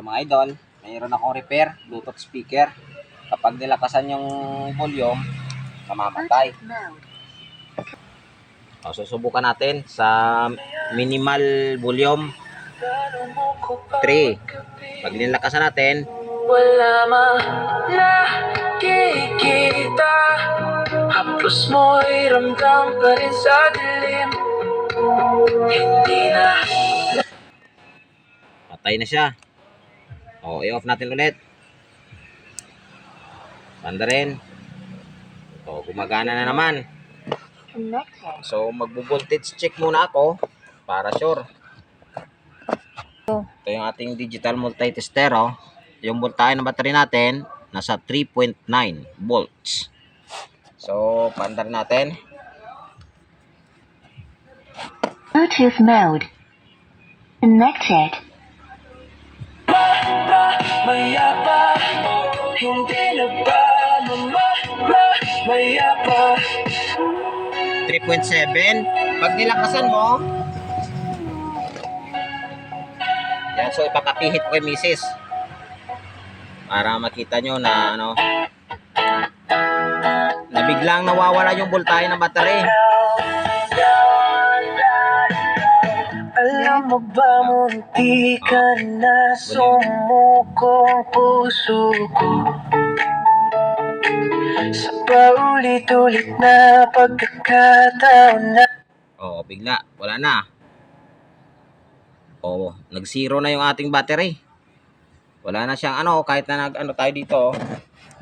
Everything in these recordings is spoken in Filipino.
Ito mga idol, mayroon akong repair, Bluetooth speaker. Kapag nilakasan yung volume, mamamatay. O, susubukan natin sa minimal volume 3. Pag nilakasan natin, wala nakikita. Haplos mo'y ramdam pa rin sa dilim. Hindi na. patay na siya. O, i-off natin ulit. Banda rin. O, gumagana na naman. So, magbo-voltage check muna ako para sure. Ito yung ating digital multi-tester. Oh. Yung voltahe ng battery natin, nasa 3.9 volts. So, paandar natin. Bluetooth mode. Connected. Maya pa, hindi na ba maya pa. 3.7. Pag nilakasan mo, yan, so ipapapihit ko kay misis para makita nyo na ano, na biglang nawawala yung voltahe ng battery. Alam mo ba munti ka na sumukong puso ko sa paulit-ulit na pagkakataon na. Oh, bigla, wala na. Oh, nag-zero na yung ating battery. Wala na siyang ano, kahit na nag-ano tayo dito,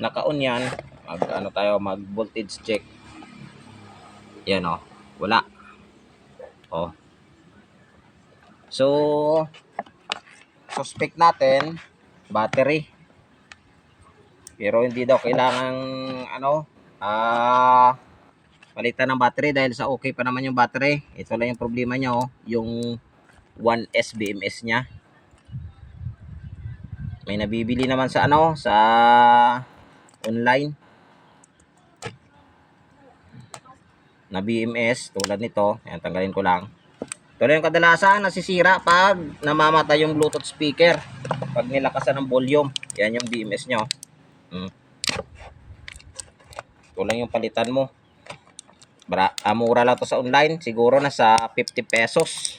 naka-on yan. Mag-ano tayo, mag-voltage check. Yan oh, wala. Oh. So, suspect natin, battery. Pero hindi daw kailangang ano, palitan ng battery dahil sa okay pa naman yung battery. Ito lang yung problema niya oh, yung 1S BMS niya. May nabibili naman sa ano, sa online na BMS tulad nito. Ayan, tanggalin ko lang. Ito na yung kadalasan nasisira pag namamatay yung Bluetooth speaker. Pag nilakasan ng volume, yan yung BMS nyo. Ito lang yung palitan mo. Mura lang to sa online. Siguro nasa 50 pesos.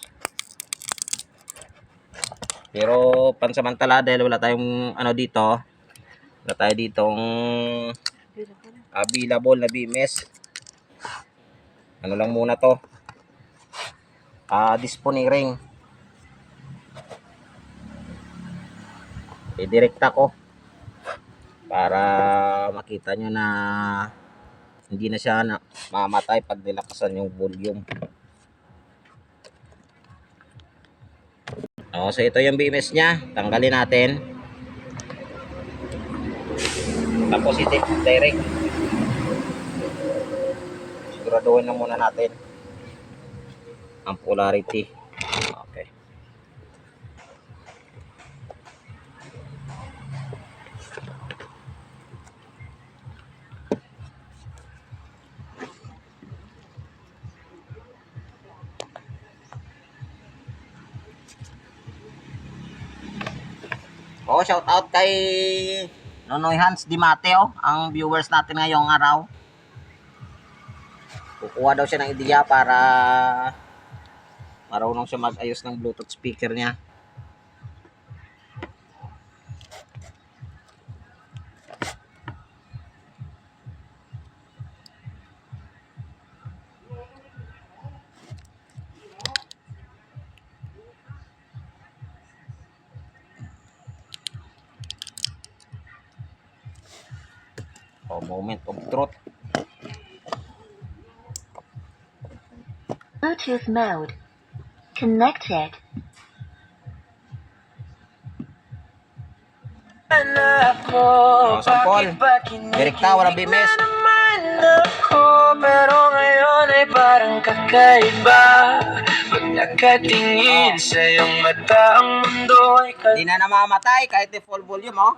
Pero pansamantala dahil wala tayong ano dito, wala tayo ditong available na BMS. Ano lang muna to, disponiring. I-direkta ko para makita nyo na hindi na siya mamatay pag nilakasan yung volume. So ito yung BMS nya, tanggalin natin. Tapos direct. Siguraduhin na muna natin ang polarity. Okay. Shout out kay Nonoy Hans Di Mateo, ang viewers natin ngayong araw. Kukuha daw siya ng ideya para marunong siya mag-ayos ng Bluetooth speaker niya. Moment of truth. Bluetooth mode. Connected. Sampol. Direkta, walang BMS. Pero ngayon ay parang kakaiba. Pag nakatingin sa iyong mata, ang mundo ay Hindi na namamatay kahit i full volume oh.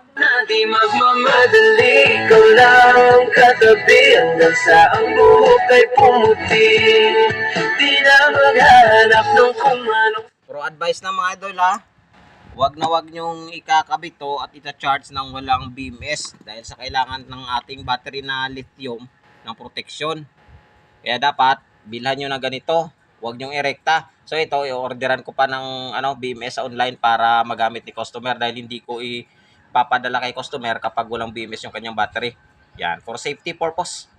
di magmamadali. Ikaw lang katabi hanggang sa ang buhok ay pumuti. Di na maghanap ng kung ano. Pro advice na mga idol ha. wag na wag nyong ikakabit to at ita-charge ng walang BMS dahil sa kailangan ng ating battery na lithium ng protection. Kaya dapat bilhan nyo na ganito, wag nyong irekta. So ito, i-orderan ko pa ng BMS sa online para magamit ni customer dahil hindi ko ipapadala kay customer kapag walang BMS yung kanyang battery. Yan, for safety purpose.